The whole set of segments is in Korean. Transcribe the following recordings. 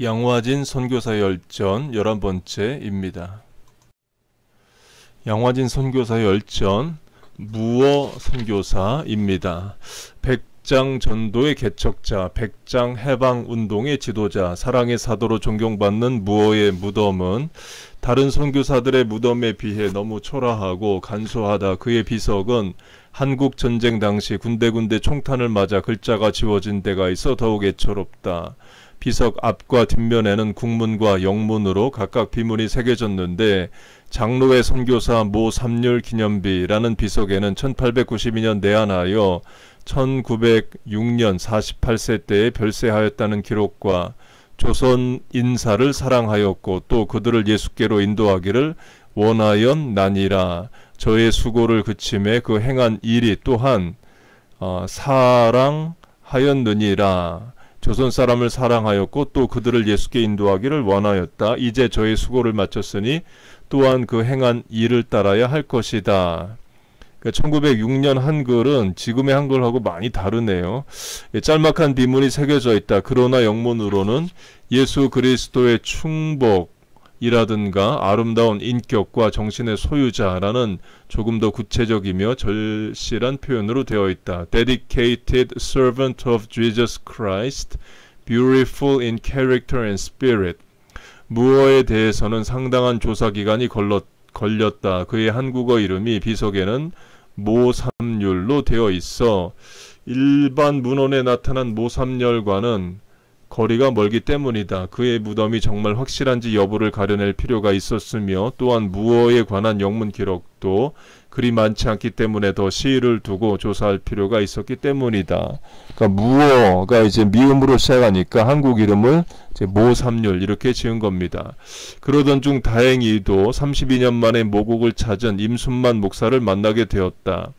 양화진 선교사 열전 11번째입니다. 양화진 선교사 열전 무어 선교사입니다. 백장 전도의 개척자, 백장 해방운동의 지도자, 사랑의 사도로 존경받는 무어의 무덤은 다른 선교사들의 무덤에 비해 너무 초라하고 간소하다. 그의 비석은 한국 전쟁 당시 군데군데 총탄을 맞아 글자가 지워진 데가 있어 더욱 애처롭다. 비석 앞과 뒷면에는 국문과 영문으로 각각 비문이 새겨졌는데 장로회 선교사 모 삼률 기념비라는 비석에는 1892년 내한하여 1906년 48세 때에 별세하였다는 기록과 조선 인사를 사랑하였고 또 그들을 예수께로 인도하기를 원하였나니라. 저의 수고를 그침에 그 행한 일이 또한 사랑하였느니라. 조선 사람을 사랑하였고 또 그들을 예수께 인도하기를 원하였다. 이제 저의 수고를 마쳤으니 또한 그 행한 일을 따라야 할 것이다. 1906년 한글은 지금의 한글하고 많이 다르네요. 짤막한 비문이 새겨져 있다. 그러나 영문으로는 예수 그리스도의 충복이라든가 아름다운 인격과 정신의 소유자라는 조금 더 구체적이며 절실한 표현으로 되어 있다. Dedicated servant of Jesus Christ, beautiful in character and spirit. 무어에 대해서는 상당한 조사기간이 걸렸다. 그의 한국어 이름이 비석에는 모삼률로 되어 있어 일반 문헌에 나타난 모삼열과는 거리가 멀기 때문이다. 그의 무덤이 정말 확실한지 여부를 가려낼 필요가 있었으며 또한 무어에 관한 영문 기록도 그리 많지 않기 때문에 더 시일을 두고 조사할 필요가 있었기 때문이다. 그러니까 무어가 이제 미음으로 시작하니까 한국 이름을 이제 모삼률 이렇게 지은 겁니다. 그러던 중 다행히도 32년 만에 모국을 찾은 임순만 목사를 만나게 되었다.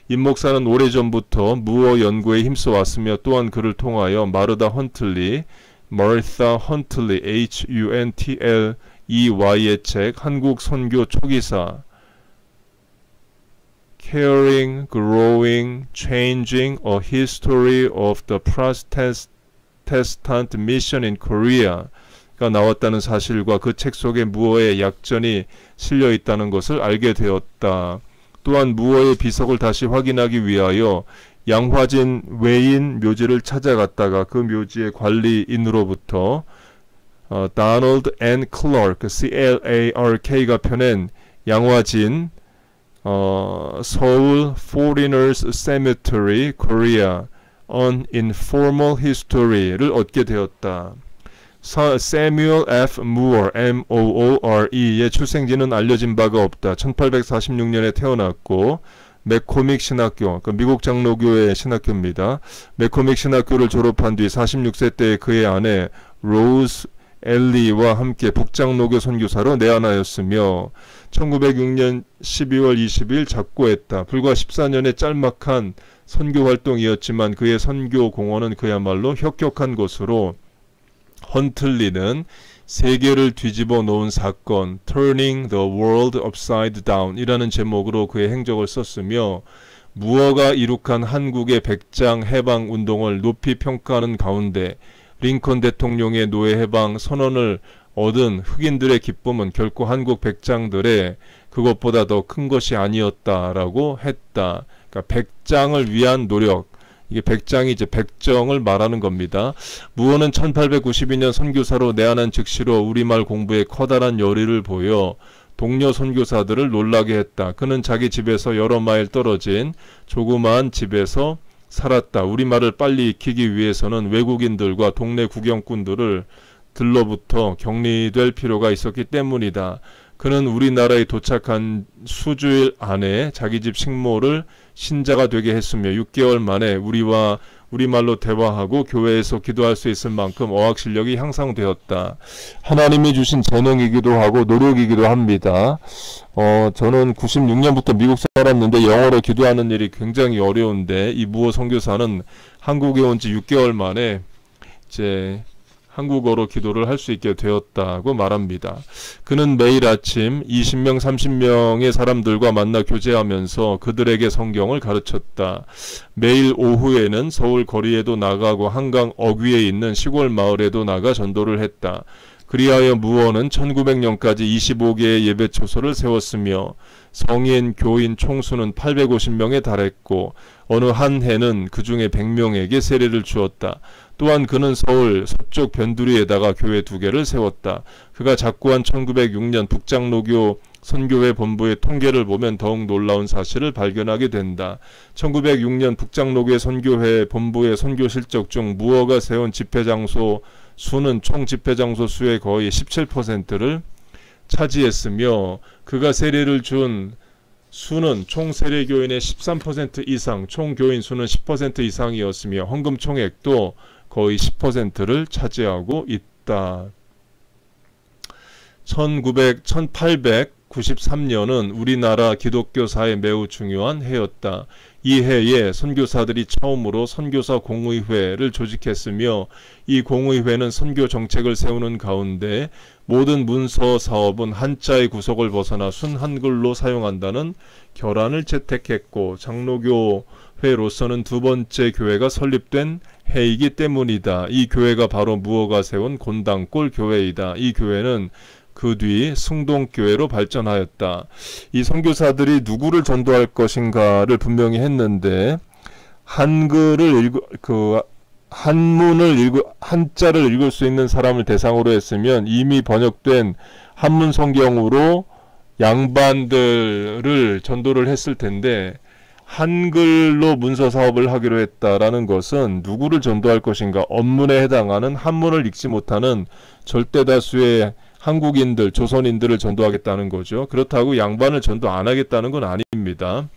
임 목사는 오래전부터 무어 연구에 힘써왔으며 또한 그를 통하여 마르다 헌틀리, 마르타 헌틀리, Huntley의 책 한국 선교 초기사 Caring, Growing, Changing, A History of the Protestant Mission in Korea가 나왔다는 사실과 그 책 속에 무어의 약전이 실려 있다는 것을 알게 되었다. 또한 무어의 비석을 다시 확인하기 위하여 양화진 외인 묘지를 찾아갔다가 그 묘지의 관리인으로부터 Donald N. Clark, C-L-A-R-K가 펴낸 양화진 서울 Foreigners Cemetery, Korea, An Informal History를 얻게 되었다. Samuel F. Moore, M-O-O-R-E의 출생지는 알려진 바가 없다. 1846년에 태어났고 맥코믹 신학교, 미국 장로교의 신학교입니다. 맥코믹 신학교를 졸업한 뒤 46세 때 그의 아내 로즈 엘리와 함께 북장로교 선교사로 내한하였으며 1906년 12월 20일 작고했다. 불과 14년의 짤막한 선교 활동이었지만 그의 선교 공헌은 그야말로 혁혁한 것으로 헌틀리는 세계를 뒤집어 놓은 사건 Turning the World Upside Down 이라는 제목으로 그의 행적을 썼으며 무어가 이룩한 한국의 백장 해방 운동을 높이 평가하는 가운데 링컨 대통령의 노예 해방 선언을 얻은 흑인들의 기쁨은 결코 한국 백장들의 그것보다 더 큰 것이 아니었다라고 했다. 그러니까 백장을 위한 노력, 이게 백장이 이제 백정을 말하는 겁니다. 무어는 1892년 선교사로 내한한 즉시로 우리말 공부에 커다란 열의를 보여 동료 선교사들을 놀라게 했다. 그는 자기 집에서 여러 마일 떨어진 조그마한 집에서 살았다. 우리말을 빨리 익히기 위해서는 외국인들과 동네 구경꾼들을 들로부터 격리될 필요가 있었기 때문이다. 그는 우리나라에 도착한 수주일 안에 자기 집 식모를 신자가 되게 했으며 6개월 만에 우리와 우리말로 대화하고 교회에서 기도할 수 있을 만큼 어학 실력이 향상되었다. 하나님이 주신 재능이기도 하고 노력이기도 합니다. 저는 96년부터 미국 살았는데 영어로 기도하는 일이 굉장히 어려운데 이 무어 선교사는 한국에 온 지 6개월 만에 이제 한국어로 기도를 할 수 있게 되었다고 말합니다. 그는 매일 아침 20명, 30명의 사람들과 만나 교제하면서 그들에게 성경을 가르쳤다. 매일 오후에는 서울 거리에도 나가고 한강 어귀에 있는 시골 마을에도 나가 전도를 했다. 그리하여 무어는 1900년까지 25개의 예배초소를 세웠으며 성인, 교인 총수는 850명에 달했고 어느 한 해는 그 중에 100명에게 세례를 주었다. 또한 그는 서울 서쪽 변두리에다가 교회 2개를 세웠다. 그가 작고한 1906년 북장로교 선교회 본부의 통계를 보면 더욱 놀라운 사실을 발견하게 된다. 1906년 북장로교 선교회 본부의 선교 실적 중 무어가 세운 집회장소 수는 총 집회장소 수의 거의 17%를 차지했으며 그가 세례를 준 수는 총 세례교인의 13% 이상, 총 교인 수는 10% 이상이었으며 헌금 총액도 거의 10%를 차지하고 있다. 1893년은 우리나라 기독교사에 매우 중요한 해였다. 이 해에 선교사들이 처음으로 선교사 공의회를 조직했으며 이 공의회는 선교 정책을 세우는 가운데 모든 문서 사업은 한자의 구석을 벗어나 순한글로 사용한다는 결안을 채택했고 장로교회로서는 2번째 교회가 설립된 해이기 때문이다. 이 교회가 바로 무어가 세운 곤당골 교회이다. 이 교회는 그 뒤 승동교회로 발전하였다. 이 선교사들이 누구를 전도할 것인가를 분명히 했는데 한자를 읽을 수 있는 사람을 대상으로 했으면 이미 번역된 한문 성경으로 양반들을 전도를 했을 텐데 한글로 문서 사업을 하기로 했다라는 것은 누구를 전도할 것인가, 언문에 해당하는 한문을 읽지 못하는 절대다수의 한국인들, 조선인들을 전도하겠다는 거죠. 그렇다고 양반을 전도 안 하겠다는 건 아닙니다.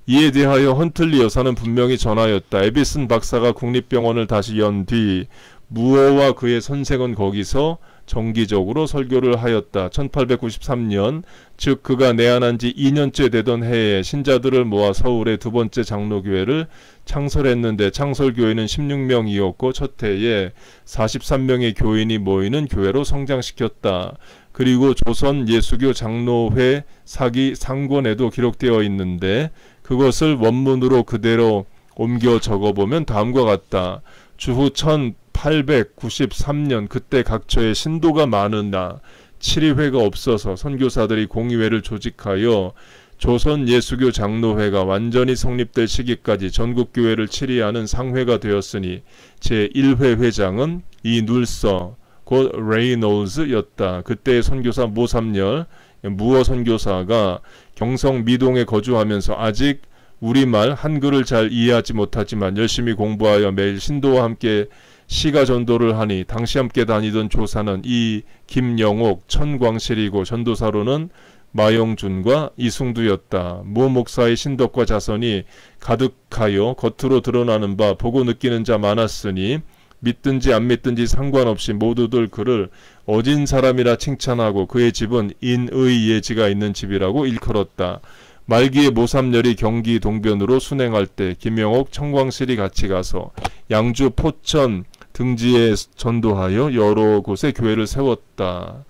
이에 대하여 헌틀리 여사는 분명히 전하였다. 에비슨 박사가 국립병원을 다시 연 뒤 무어와 그의 선생은 거기서 정기적으로 설교를 하였다. 1893년, 즉 그가 내한한 지 2년째 되던 해에 신자들을 모아 서울의 2번째 장로교회를 창설했는데 창설교회는 16명이었고 첫 해에 43명의 교인이 모이는 교회로 성장시켰다. 그리고 조선 예수교 장로회 사기 상권에도 기록되어 있는데 그것을 원문으로 그대로 옮겨 적어보면 다음과 같다. 주후 1893년 그때 각처에 신도가 많으나 치리회가 없어서 선교사들이 공의회를 조직하여 조선 예수교 장로회가 완전히 성립될 시기까지 전국교회를 치리하는 상회가 되었으니 제1회 회장은 이눌서 곧 레이놀즈였다. 그때의 선교사 모삼열 무어 선교사가 경성 미동에 거주하면서 아직 우리말 한글을 잘 이해하지 못하지만 열심히 공부하여 매일 신도와 함께 시가 전도를 하니 당시 함께 다니던 조사는 이 김영옥, 천광실이고 전도사로는 마영준과 이승두였다. 무어 목사의 신덕과 자선이 가득하여 겉으로 드러나는 바 보고 느끼는 자 많았으니 믿든지 안 믿든지 상관없이 모두들 그를 어진 사람이라 칭찬하고 그의 집은 인의 예지가 있는 집이라고 일컬었다. 말기에 모삼열이 경기 동변으로 순행할 때 김영옥, 청광실이 같이 가서 양주, 포천 등지에 전도하여 여러 곳에 교회를 세웠다.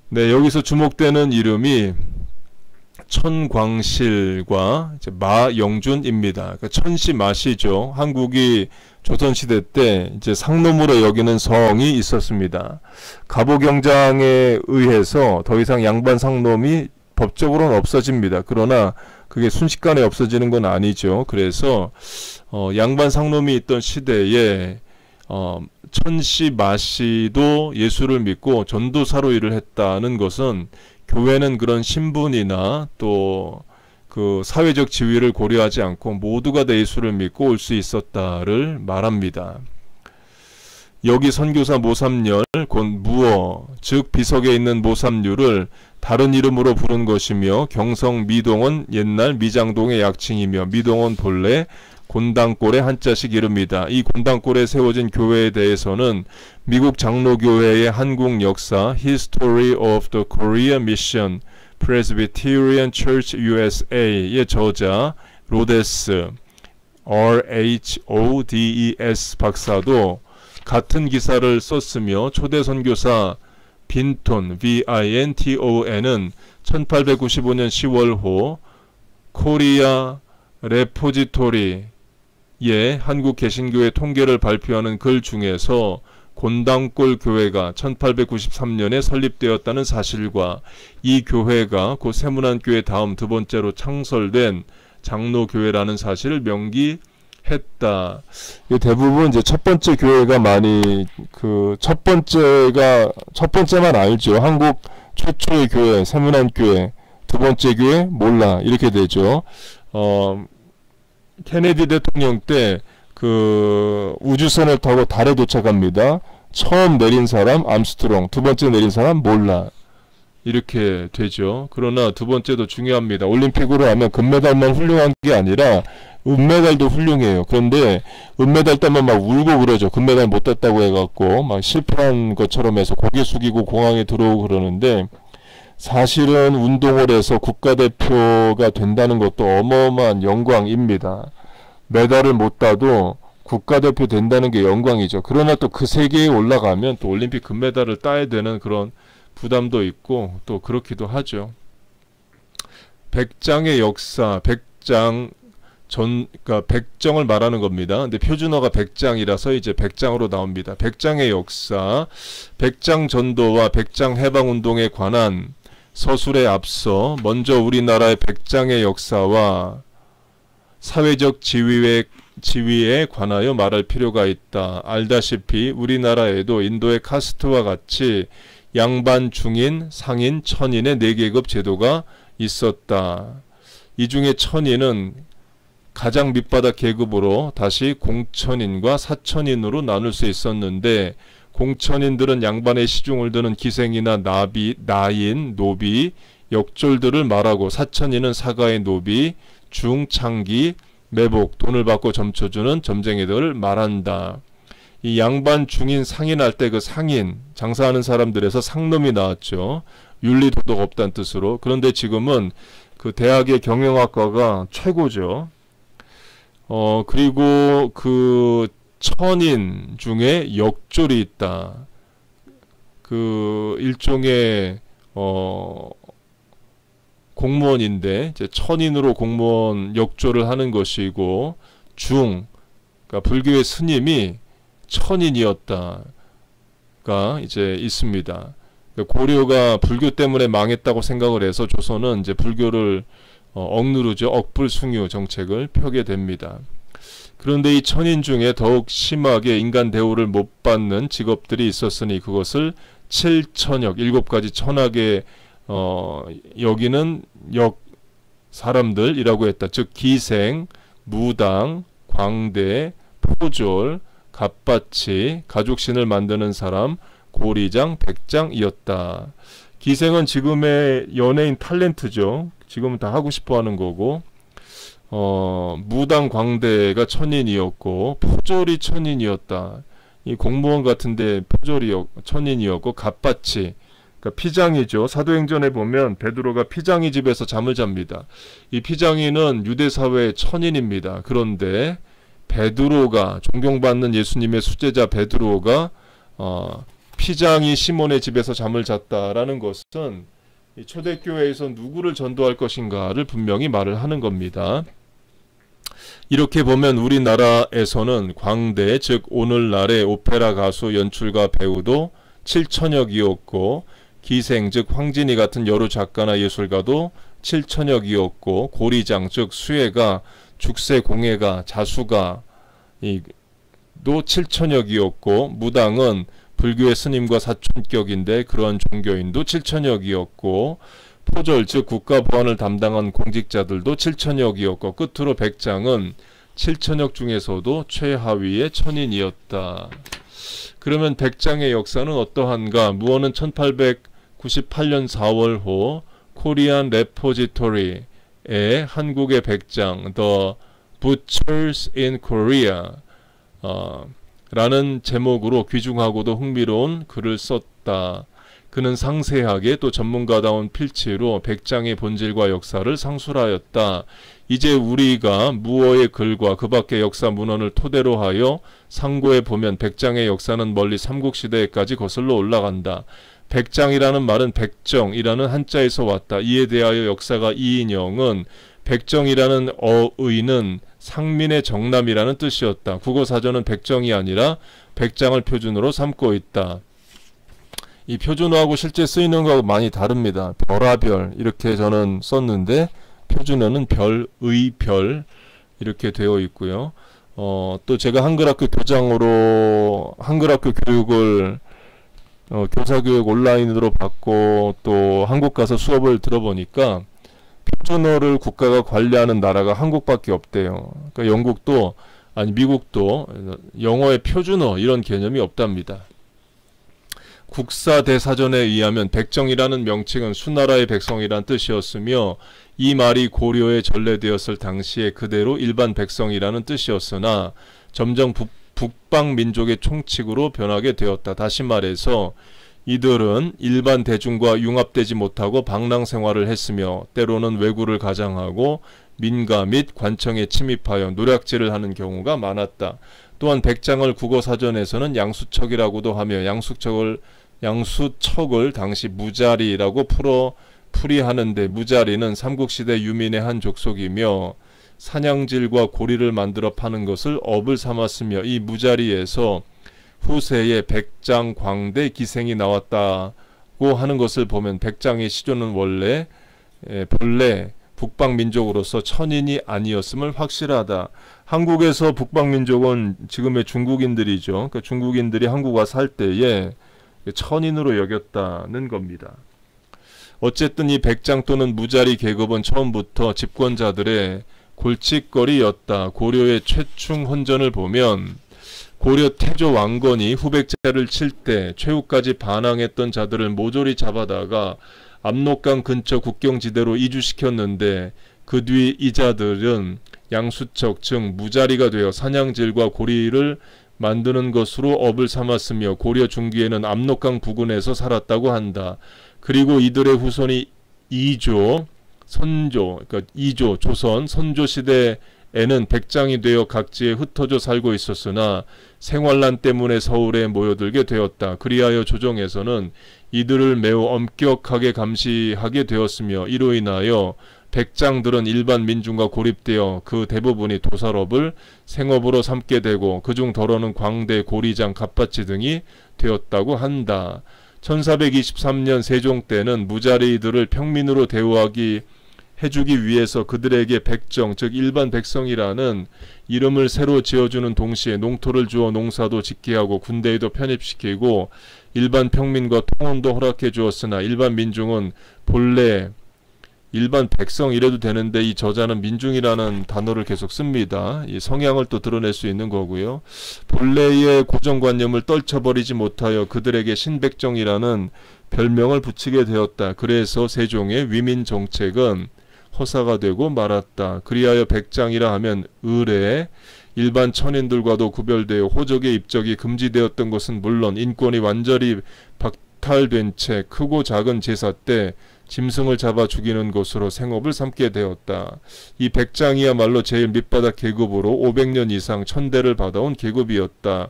네, 여기서 주목되는 이름이 천광실과 마영준입니다. 그러니까 천시 마시죠. 한국이 조선시대 때 이제 상놈으로 여기는 성이 있었습니다. 갑오경장에 의해서 더 이상 양반 상놈이 법적으로는 없어집니다. 그러나 그게 순식간에 없어지는 건 아니죠. 그래서 양반 상놈이 있던 시대에 천시 마시도 예수를 믿고 전도사로 일을 했다는 것은 교회는 그런 신분이나 또 그 사회적 지위를 고려하지 않고 모두가 다 예수를 믿고 올 수 있었다를 말합니다. 여기 선교사 모삼열 곧 무어 즉 비석에 있는 모삼류를 다른 이름으로 부른 것이며 경성 미동은 옛날 미장동의 약칭이며 미동은 본래 곤당골의 한자식 이름이다. 이 곤당골에 세워진 교회에 대해서는 미국 장로교회의 한국 역사 History of the Korea Mission Presbyterian Church USA의 저자 로데스 RHODES 박사도 같은 기사를 썼으며 초대 선교사 빈톤 VINTON은 1895년 10월호 코리아 레포지토리의 한국 개신교회 통계를 발표하는 글 중에서 곤당골 교회가 1893년에 설립되었다는 사실과 이 교회가 곧 세문안교회 다음 두 번째로 창설된 장로교회라는 사실을 명기했다. 대부분 이제 첫 번째 교회가 많이 첫 번째만 알죠. 한국 최초의 교회 세문안교회, 두 번째 교회 몰라 이렇게 되죠. 케네디 대통령 때 우주선을 타고 달에 도착합니다. 처음 내린 사람 암스트롱, 두 번째 내린 사람 몰라 이렇게 되죠. 그러나 두 번째도 중요합니다. 올림픽으로 하면 금메달만 훌륭한 게 아니라 은메달도 훌륭해요. 그런데 은메달 따면 막 울고 그러죠. 금메달 못 땄다고 해갖고 막 실패한 것처럼 해서 고개 숙이고 공항에 들어오고 그러는데, 사실은 운동을 해서 국가대표가 된다는 것도 어마어마한 영광입니다. 메달을 못 따도 국가대표 된다는 게 영광이죠. 그러나 또 그 세계에 올라가면 또 올림픽 금메달을 따야 되는 그런 부담도 있고 또 그렇기도 하죠. 백장의 역사, 그러니까 백정을 말하는 겁니다. 근데 표준어가 백장이라서 이제 백장으로 나옵니다. 백장의 역사, 백장 전도와 백장 해방운동에 관한 서술에 앞서 먼저 우리나라의 백장의 역사와 사회적 지위에 관하여 말할 필요가 있다. 알다시피 우리나라에도 인도의 카스트와 같이 양반, 중인, 상인, 천인의 4계급 제도가 있었다. 이 중에 천인은 가장 밑바닥 계급으로 다시 공천인과 사천인으로 나눌 수 있었는데, 공천인들은 양반의 시중을 드는 기생이나 나인, 노비, 역졸들을 말하고, 사천인은 사가의 노비, 중, 창기, 매복, 돈을 받고 점쳐주는 점쟁이들을 말한다. 이 양반, 중인, 상인 할 때 그 상인, 장사하는 사람들에서 상놈이 나왔죠. 윤리 도덕 없다는 뜻으로. 그런데 지금은 그 대학의 경영학과가 최고죠. 그리고 그 천인 중에 역졸이 있다. 그 일종의 공무원인데 이제 천인으로 공무원 역졸을 하는 것이고, 그러니까 불교의 스님이 천인이었다가 이제 있습니다. 고려가 불교 때문에 망했다고 생각을 해서 조선은 이제 불교를 억누르죠. 억불숭유 정책을 펴게 됩니다. 그런데 이 천인 중에 더욱 심하게 인간 대우를 못 받는 직업들이 있었으니 그것을 7천역, 7가지 천하게 여기는 사람들이라고 했다. 즉 기생, 무당, 광대, 포졸, 갑바치, 가죽신을 만드는 사람, 고리장, 백장이었다. 기생은 지금의 연예인 탤런트죠. 지금은 다 하고 싶어 하는 거고, 무당, 광대가 천인이었고, 포졸이 천인이었다. 이 공무원 같은데 천인이었고, 갑바치, 그러니까 피장이죠. 사도행전에 보면 베드로가 피장이 집에서 잠을 잡니다. 이 피장이는 유대사회의 천인입니다. 그런데 베드로가, 존경받는 예수님의 수제자 베드로가 피장이 시몬의 집에서 잠을 잤다라는 것은 이 초대교회에서 누구를 전도할 것인가를 분명히 말을 하는 겁니다. 이렇게 보면 우리나라에서는 광대, 즉 오늘날의 오페라 가수, 연출가, 배우도 7천역이었고, 기생, 즉 황진이 같은 여러 작가나 예술가도 7천역이었고, 고리장, 즉 수혜가, 죽세, 공예가, 자수가 도 7천역이었고, 무당은 불교의 스님과 사촌격인데 그러한 종교인도 7천역이었고, 포졸, 즉 국가 보안을 담당한 공직자들도 7천역이었고, 끝으로 백장은 7천역 중에서도 최하위의 천인이었다. 그러면 백장의 역사는 어떠한가? 무어는 1898년 4월호 코리안 레포지토리의 한국의 백장 The Butchers in Korea 라는 제목으로 귀중하고도 흥미로운 글을 썼다. 그는 상세하게 또 전문가다운 필치로 백장의 본질과 역사를 상술하였다. 이제 우리가 무어의 글과 그 밖의 역사 문헌을 토대로 하여 상고해 보면 백장의 역사는 멀리 삼국시대에까지 거슬러 올라간다. 백장이라는 말은 백정이라는 한자에서 왔다. 이에 대하여 역사가 이인영은 백정이라는 어의는 상민의 정남이라는 뜻이었다. 국어사전은 백정이 아니라 백장을 표준어로 삼고 있다. 이 표준어하고 실제 쓰이는 거하고 많이 다릅니다. 별아별 이렇게 저는 썼는데 표준어는 별의 별 이렇게 되어 있고요. 또 제가 한글학교 교장으로 한글학교 교육을 교사교육 온라인으로 받고 또 한국 가서 수업을 들어보니까 표준어를 국가가 관리하는 나라가 한국밖에 없대요. 그러니까 영국도 아니 미국도 영어의 표준어 이런 개념이 없답니다. 국사대사전에 의하면 백정이라는 명칭은 수나라의 백성이란 뜻이었으며 이 말이 고려에 전래되었을 당시에 그대로 일반 백성이라는 뜻이었으나 점점 북방민족의 총칙으로 변하게 되었다. 다시 말해서 이들은 일반 대중과 융합되지 못하고 방랑 생활을 했으며 때로는 왜구를 가장하고 민가 및 관청에 침입하여 노략질을 하는 경우가 많았다. 또한 백장을 국어사전에서는 양수척이라고도 하며 양수척을 당시 무자리라고 풀이하는데 무자리는 삼국시대 유민의 한 족속이며 사냥질과 고리를 만들어 파는 것을 업을 삼았으며 이 무자리에서 후세에 백장 광대 기생이 나왔다고 하는 것을 보면 백장의 시조는 본래 북방민족으로서 천인이 아니었음을 확실하다. 한국에서 북방민족은 지금의 중국인들이죠. 그러니까 중국인들이 한국 와서 살 때에 천인으로 여겼다는 겁니다. 어쨌든 이 백장 또는 무자리 계급은 처음부터 집권자들의 골칫거리였다. 고려의 최충 혼전을 보면 고려 태조 왕건이 후백제를 칠 때 최후까지 반항했던 자들을 모조리 잡아다가 압록강 근처 국경지대로 이주시켰는데 그 뒤 이 자들은 양수척 즉 무자리가 되어 사냥질과 고리를 만드는 것으로 업을 삼았으며 고려 중기에는 압록강 부근에서 살았다고 한다. 그리고 이들의 후손이 조선 선조 시대에는 백장이 되어 각지에 흩어져 살고 있었으나 생활난 때문에 서울에 모여들게 되었다. 그리하여 조정에서는 이들을 매우 엄격하게 감시하게 되었으며 이로 인하여 백장들은 일반 민중과 고립되어 그 대부분이 도살업을 생업으로 삼게 되고 그중 더러는 광대, 고리장, 갑바치 등이 되었다고 한다. 1423년 세종 때는 무자리들을 평민으로 해주기 위해서 그들에게 백정, 즉 일반 백성이라는 이름을 새로 지어주는 동시에 농토를 주어 농사도 짓게 하고 군대에도 편입시키고 일반 평민과 통혼도 허락해 주었으나 일반 민중은 본래 일반 백성 이래도 되는데 이 저자는 민중이라는 단어를 계속 씁니다. 이 성향을 또 드러낼 수 있는 거고요. 본래의 고정관념을 떨쳐버리지 못하여 그들에게 신백정이라는 별명을 붙이게 되었다. 그래서 세종의 위민정책은 허사가 되고 말았다. 그리하여 백장이라 하면 을에 일반 천인들과도 구별되어 호적의 입적이 금지되었던 것은 물론 인권이 완전히 박탈된 채 크고 작은 제사 때 짐승을 잡아 죽이는 것으로 생업을 삼게 되었다. 이 백장이야말로 제일 밑바닥 계급으로 500년 이상 천대를 받아온 계급이었다.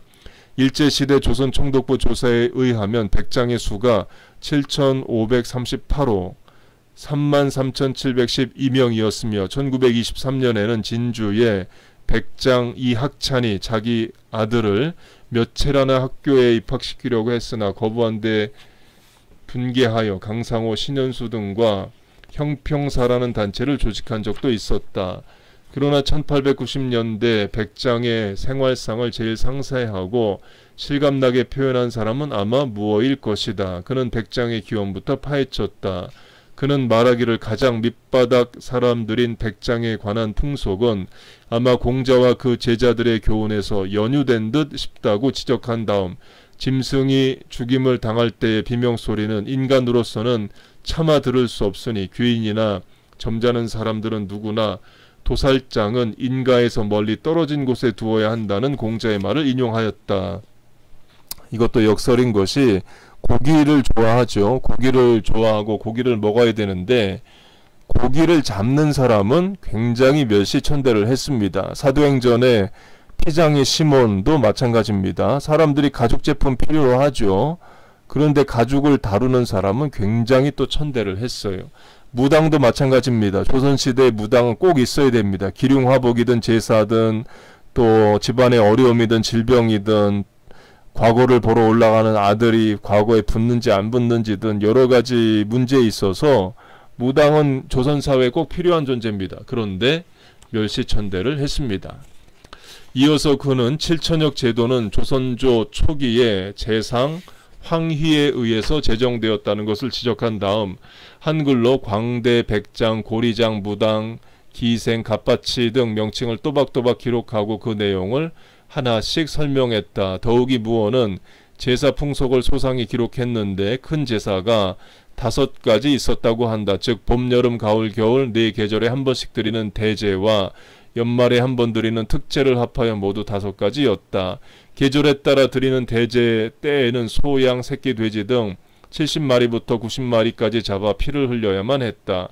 일제시대 조선 총독부 조사에 의하면 백장의 수가 7,538호 33,712명이었으며 1923년에는 진주의 백장 이학찬이 자기 아들을 몇채라나 학교에 입학시키려고 했으나 거부한 데 분개하여 강상호, 신현수 등과 형평사라는 단체를 조직한 적도 있었다. 그러나 1890년대 백장의 생활상을 제일 상세하고 실감나게 표현한 사람은 아마 무어일 것이다. 그는 백장의 기원부터 파헤쳤다. 그는 말하기를 가장 밑바닥 사람들인 백장에 관한 풍속은 아마 공자와 그 제자들의 교훈에서 연유된 듯 싶다고 지적한 다음 짐승이 죽임을 당할 때의 비명소리는 인간으로서는 차마 들을 수 없으니 귀인이나 점잖은 사람들은 누구나 도살장은 인가에서 멀리 떨어진 곳에 두어야 한다는 공자의 말을 인용하였다. 이것도 역설인 것이 고기를 좋아하죠. 고기를 좋아하고 고기를 먹어야 되는데 고기를 잡는 사람은 굉장히 멸시천대를 했습니다. 사도행전에 피장의 시몬도 마찬가지입니다. 사람들이 가죽 제품 필요로 하죠. 그런데 가죽을 다루는 사람은 굉장히 또 천대를 했어요. 무당도 마찬가지입니다. 조선시대에 무당은 꼭 있어야 됩니다. 기륭화복이든 제사든 또 집안의 어려움이든 질병이든 과거를 보러 올라가는 아들이 과거에 붙는지 안 붙는지든 여러가지 문제에 있어서 무당은 조선사회에 꼭 필요한 존재입니다. 그런데 멸시천대를 했습니다. 이어서 그는 7천역 제도는 조선조 초기에 재상 황희에 의해서 제정되었다는 것을 지적한 다음 한글로 광대, 백장, 고리장, 무당, 기생, 갑바치 등 명칭을 또박또박 기록하고 그 내용을 하나씩 설명했다. 더욱이 무어는 제사 풍속을 소상히 기록했는데 큰 제사가 5가지 있었다고 한다. 즉 봄, 여름, 가을, 겨울 4계절에 한 번씩 드리는 대제와 연말에 한 번 드리는 특제를 합하여 모두 5가지였다. 계절에 따라 드리는 대제 때에는 소, 양, 새끼, 돼지 등 70마리부터 90마리까지 잡아 피를 흘려야만 했다.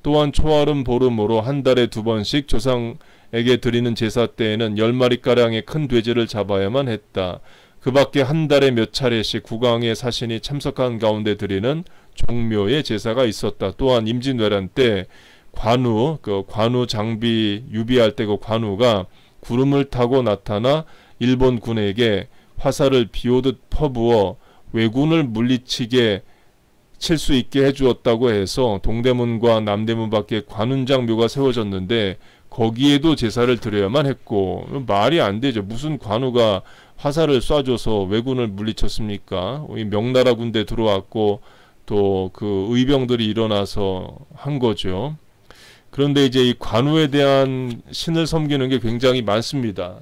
또한 초하름, 보름으로 한 달에 2번씩 조상에게 드리는 제사 때에는 10마리가량의 큰 돼지를 잡아야만 했다. 그 밖에 한 달에 몇 차례씩 국왕의 사신이 참석한 가운데 드리는 종묘의 제사가 있었다. 또한 임진왜란 때 관우, 관우 장비 유비할 때 그 관우가 구름을 타고 나타나 일본 군에게 화살을 비오듯 퍼부어 왜군을 물리치게 칠 수 있게 해주었다고 해서 동대문과 남대문 밖에 관운장 묘가 세워졌는데 거기에도 제사를 드려야만 했고 말이 안 되죠. 무슨 관우가 화살을 쏴줘서 왜군을 물리쳤습니까? 명나라 군대 들어왔고 또 그 의병들이 일어나서 한 거죠. 그런데 이제 이 관우에 대한 신을 섬기는 게 굉장히 많습니다.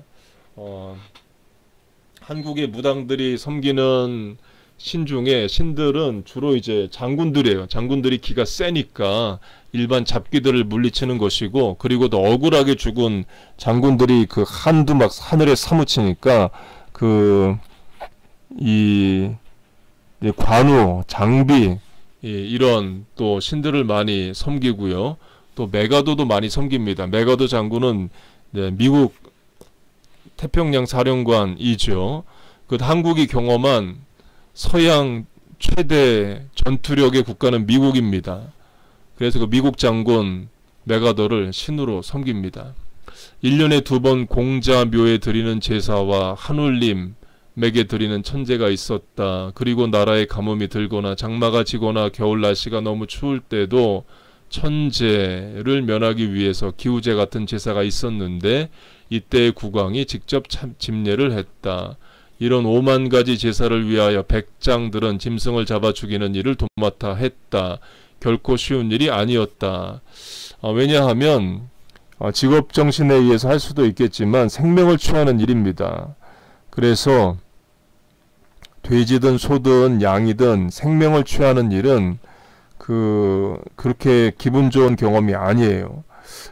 한국의 무당들이 섬기는 신 중에 신들은 주로 이제 장군들이에요. 장군들이 기가 세니까 일반 잡기들을 물리치는 것이고, 그리고 또 억울하게 죽은 장군들이 그 한두 막 하늘에 사무치니까 이 관우, 장비 이런 또 신들을 많이 섬기고요. 또 메가도도 많이 섬깁니다. 메가도 장군은 미국 태평양 사령관이죠. 그 한국이 경험한 서양 최대 전투력의 국가는 미국입니다. 그래서 그 미국 장군 메가더를 신으로 섬깁니다. 1년에 2번 공자묘에 드리는 제사와 한울림에게 드리는 천제가 있었다. 그리고 나라의 가뭄이 들거나 장마가 지거나 겨울 날씨가 너무 추울 때도 천제를 면하기 위해서 기우제 같은 제사가 있었는데 이때 국왕이 직접 집례를 했다. 이런 5만 가지 제사를 위하여 백장들은 짐승을 잡아 죽이는 일을 도맡아 했다. 결코 쉬운 일이 아니었다. 왜냐하면 직업정신에 의해서 할 수도 있겠지만 생명을 취하는 일입니다. 그래서 돼지든 소든 양이든 생명을 취하는 일은 그렇게 기분 좋은 경험이 아니에요.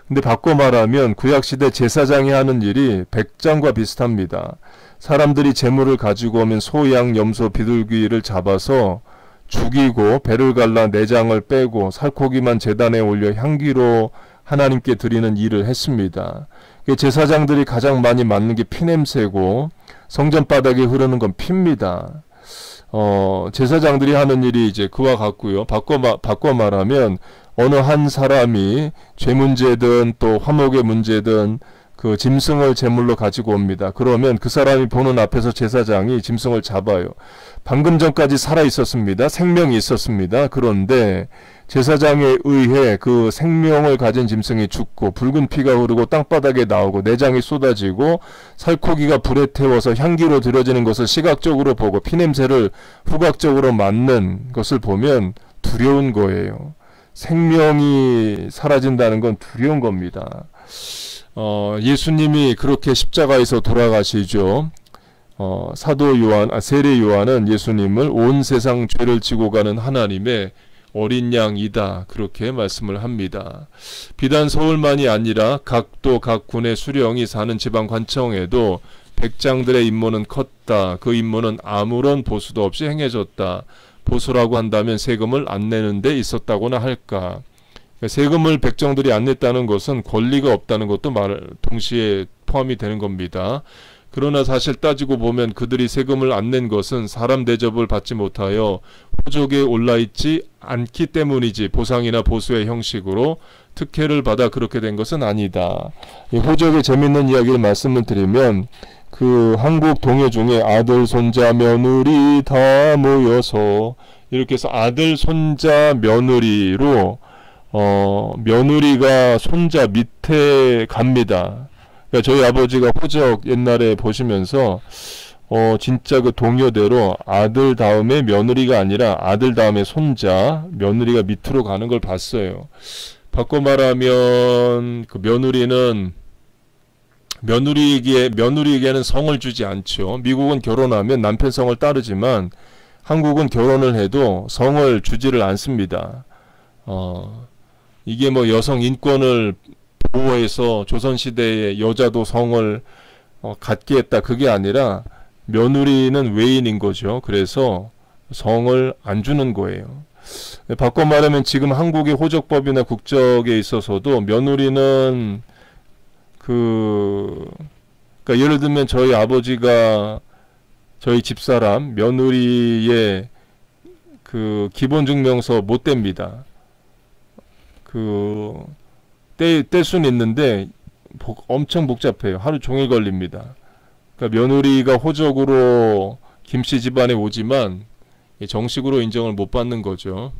근데 바꿔 말하면 구약시대 제사장이 하는 일이 백장과 비슷합니다. 사람들이 재물을 가지고 오면 소, 양, 염소, 비둘기를 잡아서 죽이고 배를 갈라 내장을 빼고 살코기만 제단에 올려 향기로 하나님께 드리는 일을 했습니다. 제사장들이 가장 많이 맡는 게 피냄새고 성전 바닥에 흐르는 건 피입니다. 제사장들이 하는 일이 이제 그와 같고요. 바꿔 말하면 어느 한 사람이 죄 문제든 또 화목의 문제든 그 짐승을 제물로 가지고 옵니다. 그러면 그 사람이 보는 앞에서 제사장이 짐승을 잡아요. 방금 전까지 살아 있었습니다. 생명이 있었습니다. 그런데 제사장에 의해 그 생명을 가진 짐승이 죽고 붉은 피가 흐르고 땅바닥에 나오고 내장이 쏟아지고 살코기가 불에 태워서 향기로 드려지는 것을 시각적으로 보고 피냄새를 후각적으로 맡는 것을 보면 두려운 거예요. 생명이 사라진다는 건 두려운 겁니다. 예수님이 그렇게 십자가에서 돌아가시죠. 세례 요한은 예수님을 온 세상 죄를 지고 가는 하나님의 어린 양이다, 그렇게 말씀을 합니다. 비단 서울만이 아니라 각 군의 수령이 사는 지방 관청에도 백장들의 임무는 컸다. 그 임무는 아무런 보수도 없이 행해졌다. 보수라고 한다면 세금을 안 내는 데 있었다고나 할까. 세금을 백정들이 안 냈다는 것은 권리가 없다는 것도 동시에 포함이 되는 겁니다. 그러나 사실 따지고 보면 그들이 세금을 안 낸 것은 사람 대접을 받지 못하여 호적에 올라있지 않기 때문이지 보상이나 보수의 형식으로 특혜를 받아 그렇게 된 것은 아니다. 이 호적의 재밌는 이야기를 말씀을 드리면 그 한국 동요 중에 아들, 손자, 며느리 다 모여서 이렇게 해서 아들, 손자, 며느리로 며느리가 손자 밑에 갑니다. 그러니까 저희 아버지가 호적 옛날에 보시면서 진짜 그 동요대로 아들 다음에 며느리가 아니라 아들 다음에 손자, 며느리가 밑으로 가는 걸 봤어요. 바꿔 말하면 그 며느리에게는 성을 주지 않죠. 미국은 결혼하면 남편 성을 따르지만 한국은 결혼을 해도 성을 주지를 않습니다. 이게 뭐 여성 인권을 보호해서 조선시대에 여자도 성을 갖게 했다 그게 아니라 며느리는 외인인 거죠. 그래서 성을 안 주는 거예요. 바꿔 말하면 지금 한국의 호적법이나 국적에 있어서도 며느리는 그러니까 예를 들면 저희 아버지가 저희 집사람 며느리의 그 기본증명서 못 뗍니다. 뗄 수는 있는데 엄청 복잡해요. 하루 종일 걸립니다. 그러니까 며느리가 호적으로 김씨 집안에 오지만 정식으로 인정을 못 받는 거죠.